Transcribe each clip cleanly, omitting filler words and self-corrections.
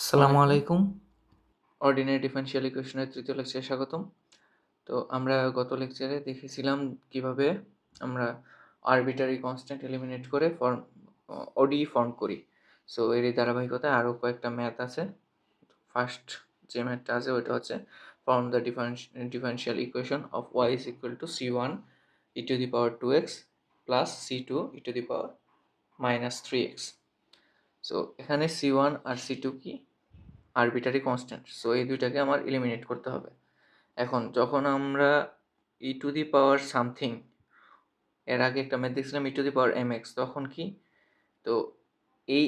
আসসালামু আলাইকুম। Ordinary differential ইকুয়েশনের তৃতীয় লেকচারে স্বাগতম। তো আমরা গত লেকচারে দেখেছিলাম কিভাবে আমরা আরবিটারি কনস্ট্যান্ট এলিমিনেট করে ওডি ফর্ম করি। সো এরই ধারাবাহিকতায় আরও কয়েকটা ম্যাথ আছে। ফার্স্ট যে ম্যাথটা আছে ওইটা হচ্ছে form the differential equation of y is equal to c1 e to the power 2x plus c2 e to the power minus 3x। So এখানে c1 আর c2 কি? Arbitrary constant. সো এই দুইটাকে আমার এলিমিনেট করতে হবে। এখন যখন আমরা ই টু দি পাওয়ার সামথিং, এর আগে একটা ম্যাথ দেখছিলাম e to the power m x, তখন কি, তো এই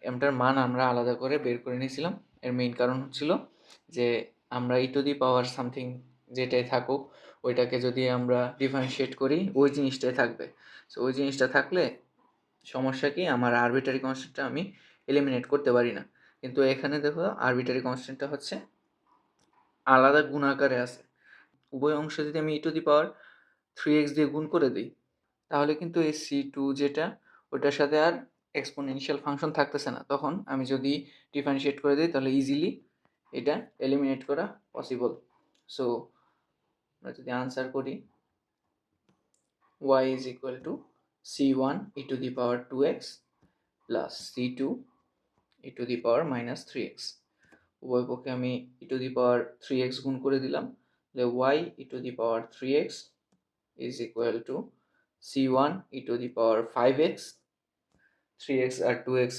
এমটার মান আমরা আলাদা করে বের করে নিয়েছিলাম। এর মেইন কারণ হচ্ছিল যে আমরা ই টু দি পাওয়ার সামথিং যেটাই থাকুক ওইটাকে যদি আমরা ডিফারেন্সিয়েট করি ওই জিনিসটাই থাকবে। সো ওই জিনিসটা থাকলে সমস্যা কি, আমার আরবিটারি কনস্ট্যান্টটা আমি এলিমিনেট করতে পারি না। কিন্তু এখানে দেখো আরবিটারি কনস্ট্যান্টটা হচ্ছে আলাদা গুণ আকারে আছে। উভয় অংশ যদি আমি ই টু দি পাওয়ার 3x দিয়ে গুণ করে দিই তাহলে কিন্তু এই c2 যেটা ওটার সাথে আর এক্সপোনেনশিয়াল ফাংশন থাকতেছে না। তখন আমি যদি ডিফারেন্সিয়েট করে দিই তাহলে ইজিলি এটা এলিমিনেট করা পসিবল। সো আমরা যদি আনসার করি y is equal to c1 e to the power 2x plus c2 e to the power minus 3x, উভয় পক্ষে আমি e to the power 3x গুণ করে দিলাম, তাহলে y e to the power 3x is equal to c1 e to the power 5x, 3x R 2x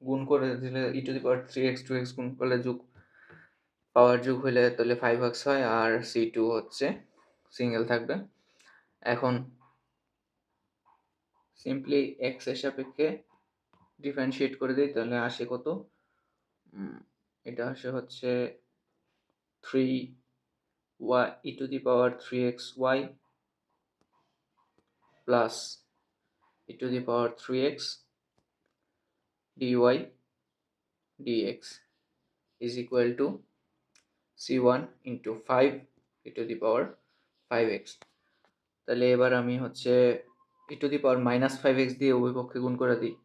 গুণ করে দিলে e to the power 3x 2x গুণ করলে পাওয়ার যোগ হলে তাহলে 5x হয়, আর c2 হচ্ছে সিঙ্গেল থাকবে। এখন সিম্পলি x এর সাপেক্ষে ডিফারেন্সিয়েট করে দিই তাহলে আসে কত, এটা আসে হচ্ছে 3y e to the power 3xy plus e to the power 3x dy dx is equal to c1 into 5 e to the power 5x। তাহলে এবার আমি হচ্ছে e to the power minus 5x দিয়ে উভয় পক্ষে গুণ করে দিই,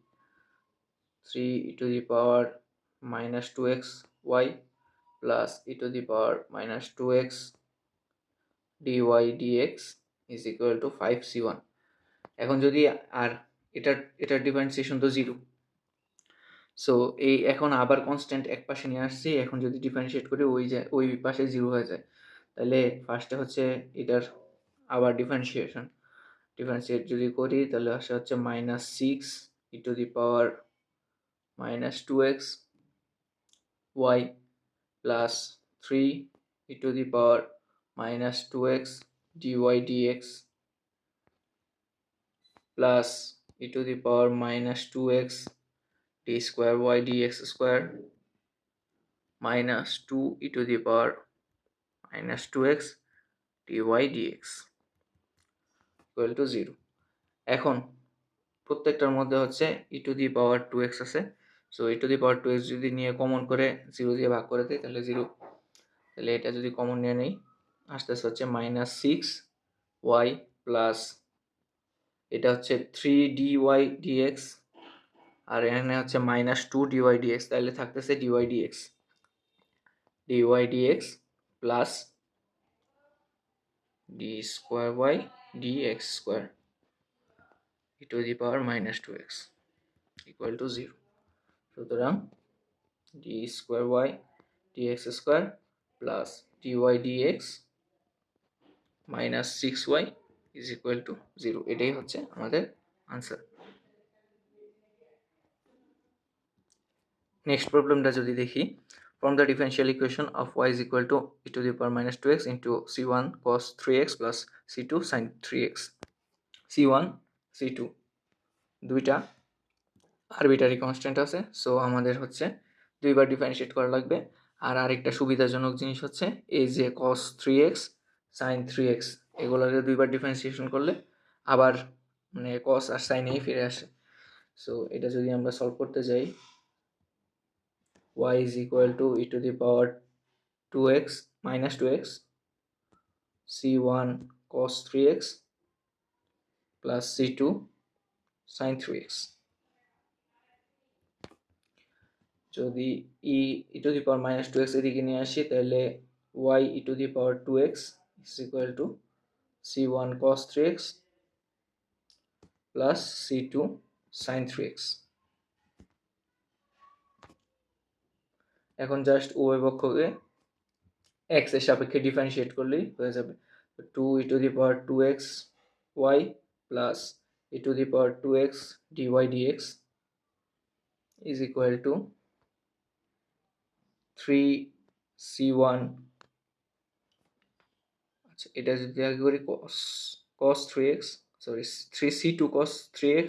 3 e to the power minus 2x y plus e to the power minus 2x dy dx is equal to 5c1। এখন যদি আর এটার ডিফারেন্সিয়েশন তো 0, সো এই এখন আবার কনস্ট্যান্ট এক পাশে নিয়ে আসছি, এখন যদি ডিফারেন্সিয়েট করি ওই পাশে 0 হয়ে যায়। তাহলে ফার্স্টে হচ্ছে এটার আবার ডিফারেন্সিয়েট যদি করি তাহলে আসে হচ্ছে minus 6 E to the power minus 2x y plus 3 E to the power minus 2x dy dx plus e to the power minus 2x d square y dx square minus 2 e to the power minus 2x dy dx equal to 0। এখন প্রত্যেকটার মধ্যে হচ্ছে e to the power 2x আছে, so e to the power 2x যদি নিয়ে common করে 0 দিয়ে ভাগ করে দিই তাহলে 0, তাহলে এটা যদি কমন নিয়ে নেই আসতেছে হচ্ছে মাইনাস 6y প্লাস এটা হচ্ছে 3 dy dx আর এখানে হচ্ছে মাইনাস 2 dy dx, তাহলে থাকতেছে dy dx plus d square y dx square e to the power minus 2x equal to 0। সুতরাং d square y dx square plus dy dx minus 6y is equal to 0, এটাই হচ্ছে আমাদের answer. Next প্রবলেমটা যদি দেখি, from the differential equation of y is equal to e to the power minus 2x into c1 cos 3x plus c2 sin 3x। c1 c2 দুইটা arbitrary constant আছে, so আমাদের হচ্ছে দুইবার ডিফারেন্সিয়েট করা লাগবে। আর আরেকটা সুবিধাজনক জিনিস হচ্ছে এই যে cos 3x sin 3x এগুলোকে দুইবার ডিফারেন্সিয়েশন করলে আবার মানে cos আর sin এই ফিরে আসে। সো এটা যদি আমরা সলভ করতে যাই, y is equal to e to the power 2x minus 2x c1 cos 3x plus c2 sin 3x। যদি ই to the power minus 2x এদিকে নিয়ে আসি তাহলে y e to the power 2x is equal to c1 cos 3x plus c2 sin 3x। এখন just উভয় পক্ষকে x এর সাপেক্ষে ডিফারেন্সিয়েট করলেই হয়ে যাবে। 2 e to the power 2x y plus e to the power 2x dy dx is equal to 3c1, আচ্ছা এটা যদি আগে করি cos 3x, sorry 3c2 cos 3x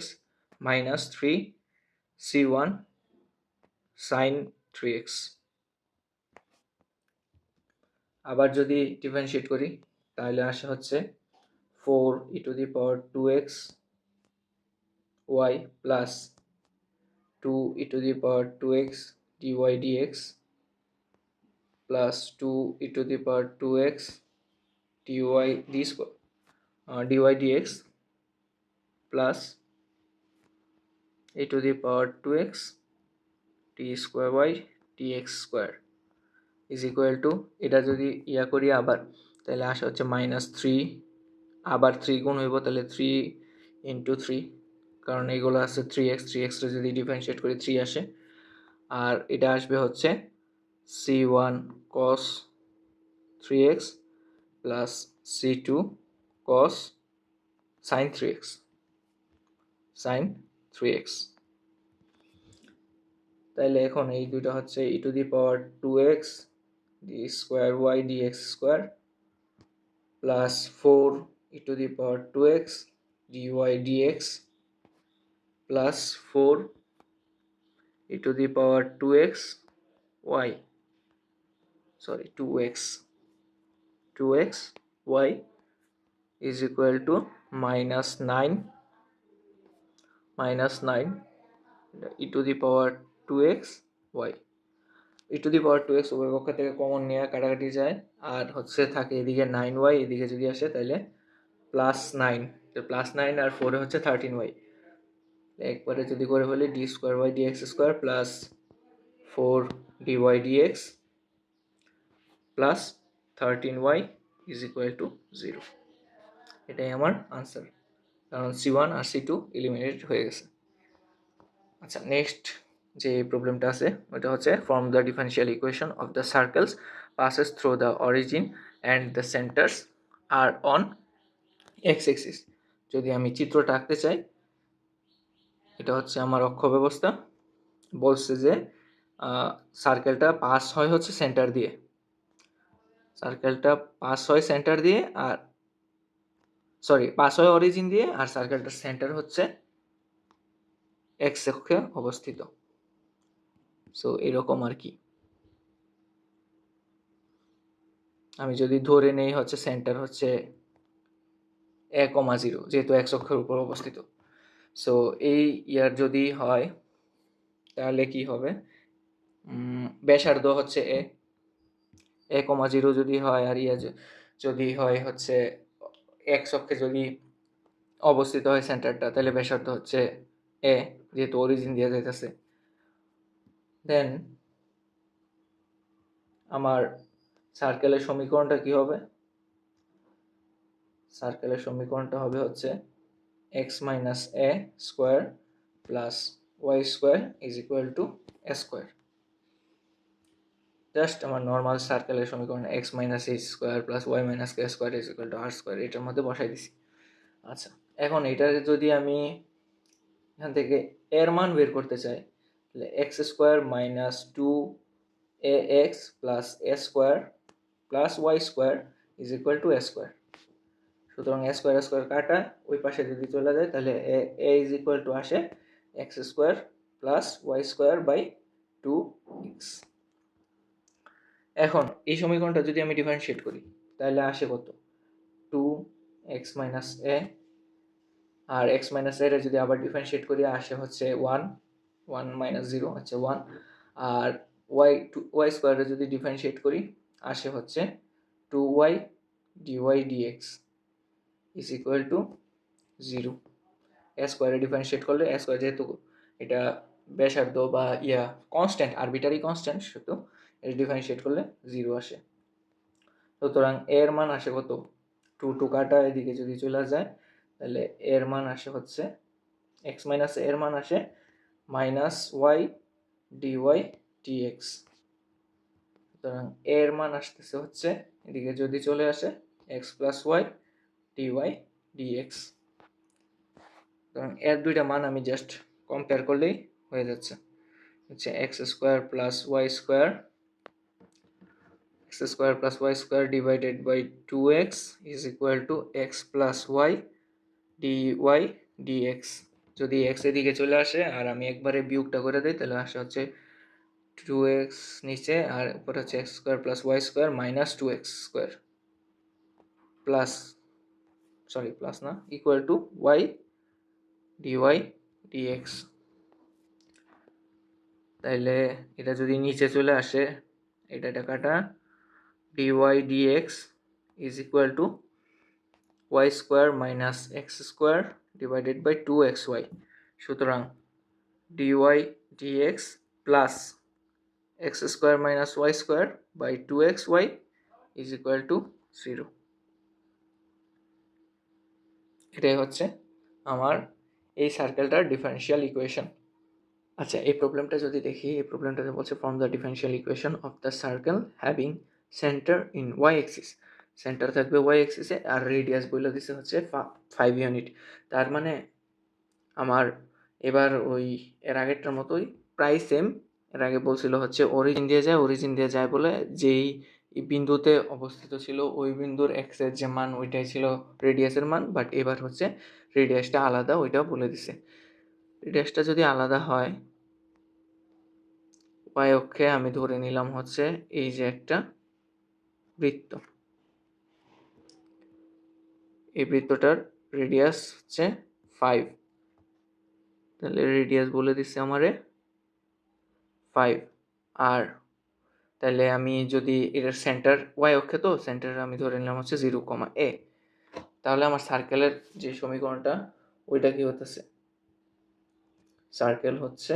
minus 3c1 sin 3x। আবার যদি ডিফারেন্সিয়েট করি তাহলে আসে হচ্ছে 4 e to the power 2x y plus 2 e to the power 2x dy dx plus 2 e to the power 2x dy dx plus e to the power 2x d square y dx square is equal to, এটা যদি ইয়া করি আবার তাহলে আসা হচ্ছে minus 3, আবার 3 গুণ হইব তাহলে 3 ইন্টু 3, কারণ এইগুলো আছে 3x যদি ডিফারেন্সিয়েট করি 3 আসে, আর এটা আসবে হচ্ছে c1 cos 3x plus c2 cos sin 3x। তাহলে এখন এই দুটো হচ্ছে e to the power 2x d square y dx square plus 4 e to the power 2x dy dx plus 4 e to the power 2x y, sorry 2x y is equal to minus 9 e to the power 2x y। E to the power 2x উভয় পক্ষ থেকে common নিয়ে কাটাকাটি যায়, আর হচ্ছে থাকে এদিকে 9y, এদিকে যদি আসে তাহলে প্লাস 9, প্লাস 9 আর 4 হচ্ছে 13y। একবারে যদি করে ফেলি d square y dx square plus 4 dy dx plus 13y is equal to 0। এটাই আমার আনসার, কারণ c1 আর c2 এলিমিনেট হয়ে গেছে। আচ্ছা, নেক্সট যে প্রবলেমটা আছে ওটা হচ্ছে form the differential equation of the circles passes through the origin and the centers are on x axis। যদি আমি চিত্রটা আঁকতে চাই, এটা হচ্ছে আমার অক্ষ ব্যবস্থা, বলছে যে সার্কেলটা পাস হয় হচ্ছে সেন্টার দিয়ে, সার্কেলটা পাস হয় সেন্টার দিয়ে, আর সরি পাস হয় অরিজিন দিয়ে, আর সার্কেলটার সেন্টার হচ্ছে এক্স অক্ষে অবস্থিত। সো এরকম আর কি, আমি যদি ধরে নেই হচ্ছে সেন্টার হচ্ছে 1,0, যেহেতু এক্স অক্ষের উপর অবস্থিত। সো এই ইয়ার যদি হয় তাহলে কি হবে, ব্যাসার্ধ হচ্ছে 1,0 যদি হয়, আর ইয়া যদি হয় হচ্ছে এক্স অক্ষে যদি অবস্থিত হয় সেন্টারটা, তাহলে ব্যাসার্ধ হচ্ছে এ, যেহেতু অরিজিন দিয়ে যাইতেছে। দেন আমার সার্কেলের সমীকরণটা কি হবে, সার্কেলের সমীকরণটা হবে হচ্ছে x minus a square plus Y square is equal to A square. Just আমার নর্মাল সার্কেলের সমীকরণ x minus a square plus y minus k square is equal to r square, এটার মধ্যে বসাই দিছি। আচ্ছা, এখন এটা যদি আমি এখান থেকে এর মান বের করতে চাই, তাহলে X square minus 2ax plus A square plus Y square is equal to A square. সুতরাং এ স্কোয়ার কাটা ওই পাশে যদি চলে যায় তাহলে এ ইজ ইকুয়াল টু আসে x square plus Y square by 2x। এখন এই সমীকরণটা যদি আমি ডিফারেন্সিয়েট করি তাহলে আসে কত, 2x মাইনাস এ, আর x মাইনাস এর যদি আবার ডিফারেন্সিয়েট করি আসে হচ্ছে 1 মাইনাস 0 হচ্ছে 1, আর ওয়াই স্কোয়ারে যদি ডিফারেন্সিয়েট করি আসে হচ্ছে 2y dy dx is equal to 0। এ স্কোয়ারে ডিফারেন্সিয়েট করলে এ স্কোয়ার, যেহেতু এটা ব্যাসার্ধ বা কনস্ট্যান্ট, আরবিটারি কনস্ট্যান্ট, শুধু এটা ডিফারেন্সিয়েট করলে 0 আসে। সুতরাং এর মান আসে কত, 2 কাটা এদিকে যদি চলে যায় তাহলে এর মান আসে হচ্ছে এক্স মাইনাস এর মান আসে -y dy dx। সুতরাং এর মান আসতেছে হচ্ছে এদিকে যদি চলে আসে x + y dy dx। সুতরাং এর দুইটা মান আমি জাস্ট কম্পেয়ার করলেই হয়ে যাচ্ছে, হচ্ছে x² + y² divided by 2x is equal to x + y dy dx। যদি x এদিকে চলে আসে আর আমি একবারে বিয়োগটা করে দিই তাহলে আসে হচ্ছে 2x নিচে আর উপরে হচ্ছে x² + y² - 2x² plus plus না, equal to y dy dx। তাইলে এটা যদি নিচে চলে আসে, এটা কাটা dy dx is equal to y² - x² divided by 2xy। সুতরাং dy dx plus x² - y² by 2xy is equal to 0। এটাই হচ্ছে আমার এই সার্কেলটার ডিফারেনশিয়াল ইকুয়েশন। আচ্ছা, এই প্রবলেমটা যদি দেখি, এই প্রবলেমটাতে বলছে form the differential equation of the circle having centre in y axis. Centre থাকবে ওয়াই এক্সিসে আর রেডিয়াস বলে দিছে হচ্ছে 5 ইউনিট। তার মানে আমার এবার ওই এর আগেরটার মতোই প্রায় সেম। এর আগে বলছিল হচ্ছে অরিজিন দিয়ে যায় বলে যেই বিন্দুতে অবস্থিত ছিল ওই বিন্দুর এক্সের যে মান ওইটাই ছিল রেডিয়াসের মান, বাট এবার হচ্ছে রেডিয়াসটা আলাদা, ওইটাও বলে দিছে। রেডিয়াসটা যদি আলাদা হয়, ওয়াই অক্ষে আমি ধরে নিলাম হচ্ছে এই যে একটা বৃত্ত, এই বৃত্তটার রেডিয়াস হচ্ছে 5। তাহলে রেডিয়াস বলে দিচ্ছে আমারে 5। আর তাহলে আমি যদি এটার সেন্টার ওয়াই অক্ষে, তো সেন্টার আমি ধরে নিলাম হচ্ছে 0,a। তাহলে আমার সার্কেলের যে সমীকরণটা ওইটা কি হতেছে, সার্কেল হচ্ছে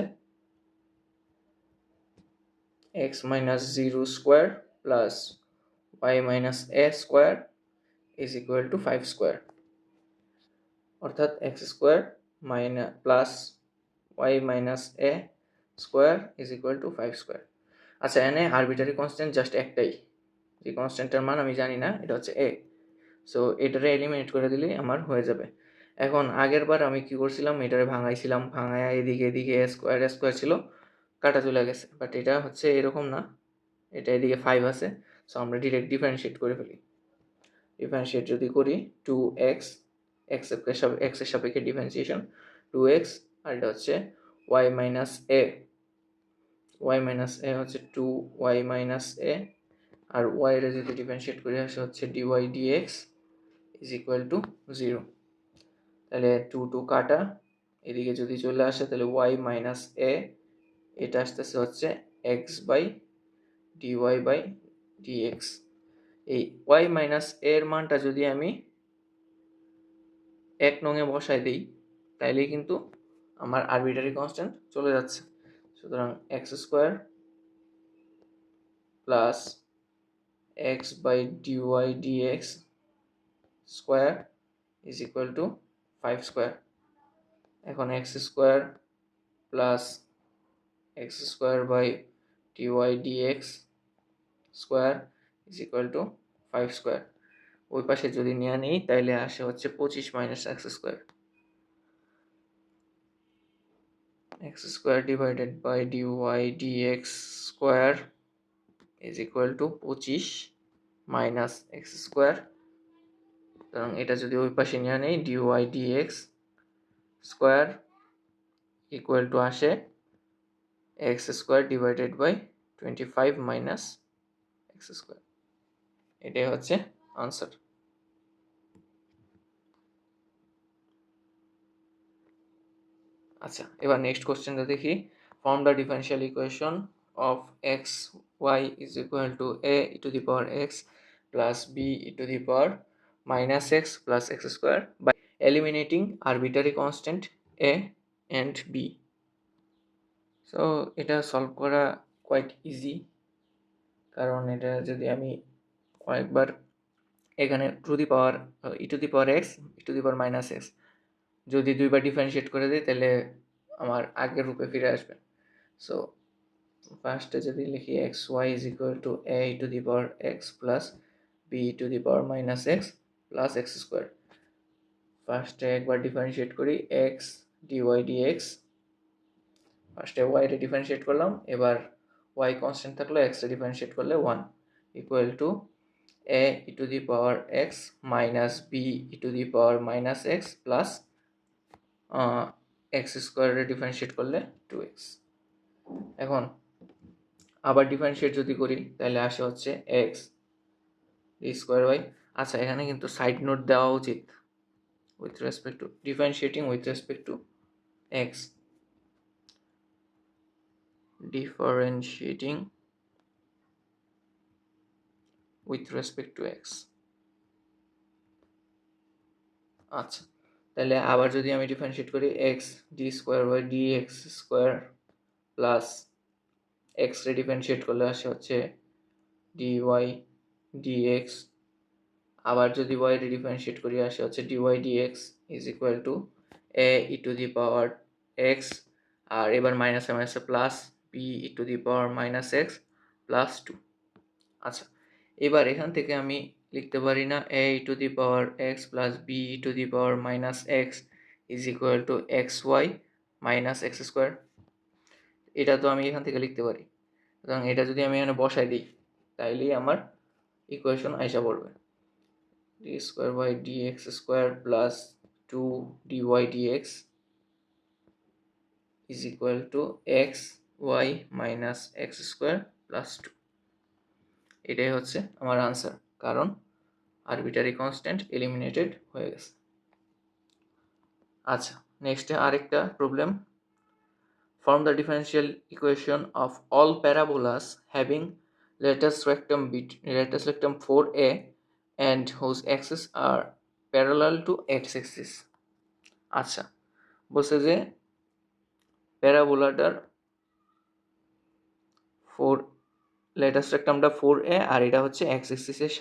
x - 0² plus y - a² is equal to 5²। অর্থাৎ x² plus y - a² is equal to 5²। আচ্ছা, এনে আরবিটারি কনস্ট্যান্ট জাস্ট একটাই, যে কনস্ট্যান্টের মান আমি জানি না, এটা হচ্ছে a। সো এটারে এলিমিনেট করে দিলেই আমার হয়ে যাবে। এখন আগের বার আমি কি করছিলাম, এটারে ভাঙাইছিলাম, ভাঙায়া এদিকে a² ছিল, কাটা চলে গেছে। বাট এটা হচ্ছে এরকম না, এটা এদিকে 5 আছে। সো আমরা ডিরেক্ট ডিফারেন্সিয়েট করে ফেলি। ডিফারেন্সিয়েট যদি করি 2x, x এর সাপেক্ষে ডিফারেন্সিয়েশন 2x, আর এটা হচ্ছে y - a, y - a হচ্ছে 2y - a, আর y এর যদি ডিফারেন্সিয়েট করে আসে হচ্ছে dy dx is equal to 0। তাহলে 2 কাটা এদিকে যদি চলে আসে তাহলে y - a, এটা আসতেছে হচ্ছে x by dy by dx। এই y - a এর মানটা যদি আমি 1 নঙে বসাই দিই তাইলেই কিন্তু আমার আরবিটারি কনস্ট্যান্ট চলে যাচ্ছে। সুতরাং x² plus x by dy dx square is equal to 5²। এখন x² plus x² by dy dx square is equal to 5²। ওই পাশে যদি নিয়ে নিই তাইলে আসে হচ্ছে 25 - x²। x² divided by dy dx square is equal to 25 - x²। সুতরাং এটা যদি ওই পাশে নিয়ে নেই dy dx square equal to আসে x² divided by 25 - x²। এটাই হচ্ছে আনসার। আচ্ছা, এবার নেক্সট কোশ্চেনটা দেখি। Form the differential equation of x y is equal to a e to the power x plus b e to the power -x plus x² by eliminating arbitrary constant a and b। So এটা solve করা quite easy, কারণ এটা যদি আমি কয়েকবার এখানে two the power x minus x যদি দুইবার ডিফারেন্সিয়েট করে দিই তাহলে আমার আগের রূপে ফিরে আসবে। সো ফার্স্টে যদি লিখি x y is equal to a to the power x plus b to the power minus x plus x square, ফার্স্টে একবার ডিফারেন্সিয়েট করি এক্স ডিওয়াই ডিএক্স, ফার্স্টে ওয়াইটা ডিফারেন্সিয়েট করলাম, এবার ওয়াই কনস্ট্যান্ট থাকলো, এক্সটা ডিফারেন্সিয়েট করলে 1 equal to a e to the power x minus b e to the power minus x plus x স্কোয়ারে differentiate করলে 2x। এখন আবার ডিফারেন্সিয়েট যদি করি তাহলে আসে হচ্ছে x d স্কোয়ার y। আচ্ছা, এখানে কিন্তু সাইড নোট দেওয়া উচিত with respect to differentiating with respect to x, differentiating with respect to x। আচ্ছা, তাহলে আবার যদি আমি ডিফারেন্সিয়েট করি x d square by d x square plus x রে ডিফারেন্সিয়েট করলে আসে হচ্ছে ডি ওয়াই ডি এক্স, আবার যদি ওয়াই রে ডিফারেন্সিয়েট করি আসে হচ্ছে d y d x is equal to a e to the power x, আর এবার মাইনাসে মাইনাসে plus b e to the power minus x plus 2। আচ্ছা, এবার এখান থেকে আমি লিখতে পারি না a e to the power x plus b e to the power minus x is equal to x y minus x square? এটা তো আমি এখান থেকে লিখতে পারি, সুতরাং এটা যদি আমি এখানে বসাই দিই তাইলেই আমার ইকুয়েশন আইসা পড়বে d square by d x square plus 2 d y d x is equal to x y minus x square plus 2। এটাই হচ্ছে আমার আনসার, কারণ আরবিটারি কনস্ট্যান্ট এলিমিনেটেড হয়ে গেছে। আচ্ছা, নেক্সটে আরেকটা problem, form the differential equation of all parabolas having lattice rectum 4a and whose axes are parallel to x-axis। আচ্ছা, বলছে যে প্যারাবোলাটার lattice rectumটা 4a আর এটা হচ্ছে x-axisের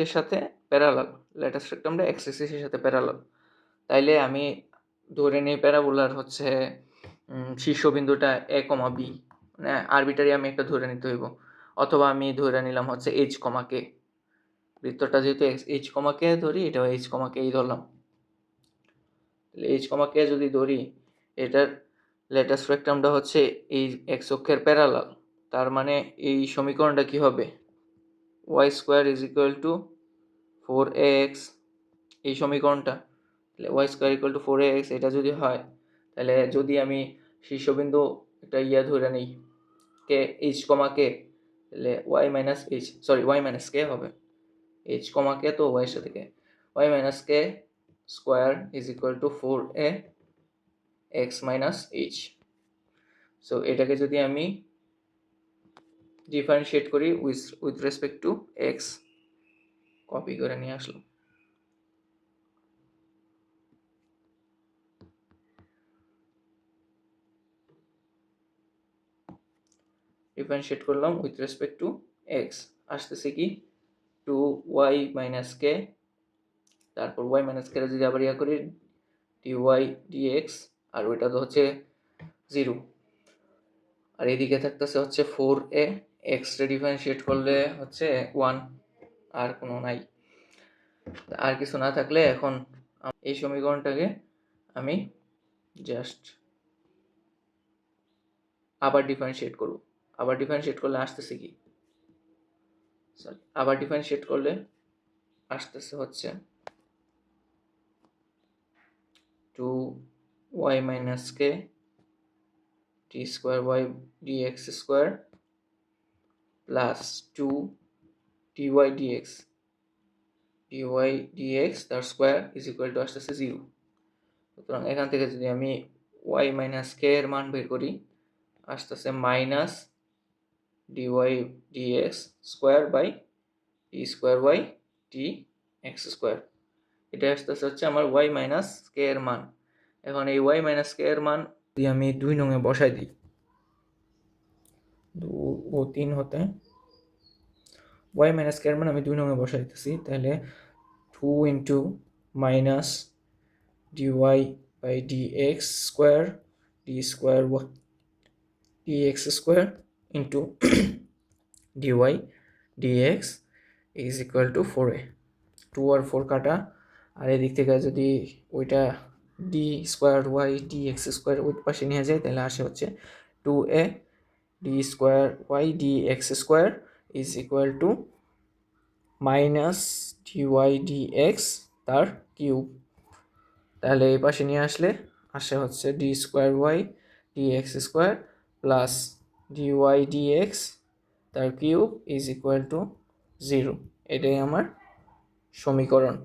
সাথে প্যারালাল, lattice rectumটা x-axisের সাথে প্যারালাল। তাইলে আমি ধরে নিই প্যারাবোলার হচ্ছে শীর্ষবিন্দুটা a, b, মানে আরবিটারি আমি একটা ধরে নিতে হইব, অথবা আমি ধরে নিলাম হচ্ছে h, k, বৃত্তটা যেহেতু h, k ধরি, এটাও h, k ধরলাম। তাহলে h, k যদি ধরি, এটার lattice rectumটা হচ্ছে এই x অক্ষের প্যারালাল, তার মানে এই সমীকরণটা কি হবে y square is equal two 4ax, এই সমীকরণটা, তাহলে y square equal to 4ax এটা যদি হয়, তাহলে যদি আমি শীর্ষবিন্দু একটা ধরে নিই কে h, k, তাহলে y মাইনাস k হবে, h, k তো y এর সাথে k, y minus k square is equal to 4a x minus h। So এটাকে যদি আমি ডিফারেন্সিয়েট করি with respect to x, copy করে নিয়ে আসলাম, ডিফারেন্সিয়েট করলাম উইথ রেসপেক্ট টু x, আসতেছে কি 2y মাইনাস k, তারপর y মাইনাস k যদি আবার করি dy dx, আর ওইটা তো হচ্ছে 0, আর এদিকে থাকতেছে হচ্ছে 4a, x রে ডিফারেন্সিয়েট করলে হচ্ছে 1, আর কোনো নাই, আর কিছু না থাকলে এখন এই সমীকরণটাকে আমি জাস্ট আবার ডিফারেন্সিয়েট করব। আবার ডিফারেন্সিয়েট করলে আসতেছে কি, আবার ডিফারেন্সিয়েট করলে আসতেছে হচ্ছে 2y minus k d square y dx square plus 2 dy dx তার স্কোয়ার ইজ ইকুয়াল টু আসতেছে 0। সুতরাং এখান থেকে যদি আমি y মাইনাস k এর মান বের করি, আসতেছে minus dy dx square by d square y dx square, এটা আসতেছে হচ্ছে আমার y মাইনাস k এর মান। এখন এই y মাইনাস k এর মান যদি আমি 2 নং এ বসাই দিই 2 ও 3 হতে y মাইনাস কে এর মান আমি 2 নং এ বসাই দিতেছি, তাহলে 2 into minus dy by dx square d square dx square into dy dx is equal to 4a। 2 আর 4 কাটা, আর এদিক থেকে যদি ওইটা d square y d x square ওই পাশে নিয়ে যায়, তাহলে আসে হচ্ছে 2a d square y d x square is equal to minus dy d x তার কিউব। তাহলে এই পাশে নিয়ে আসলে আসে হচ্ছে d square y d x square plus dy d x তার কিউব ইজ ইকুয়াল টু 0। এটাই আমার সমীকরণ।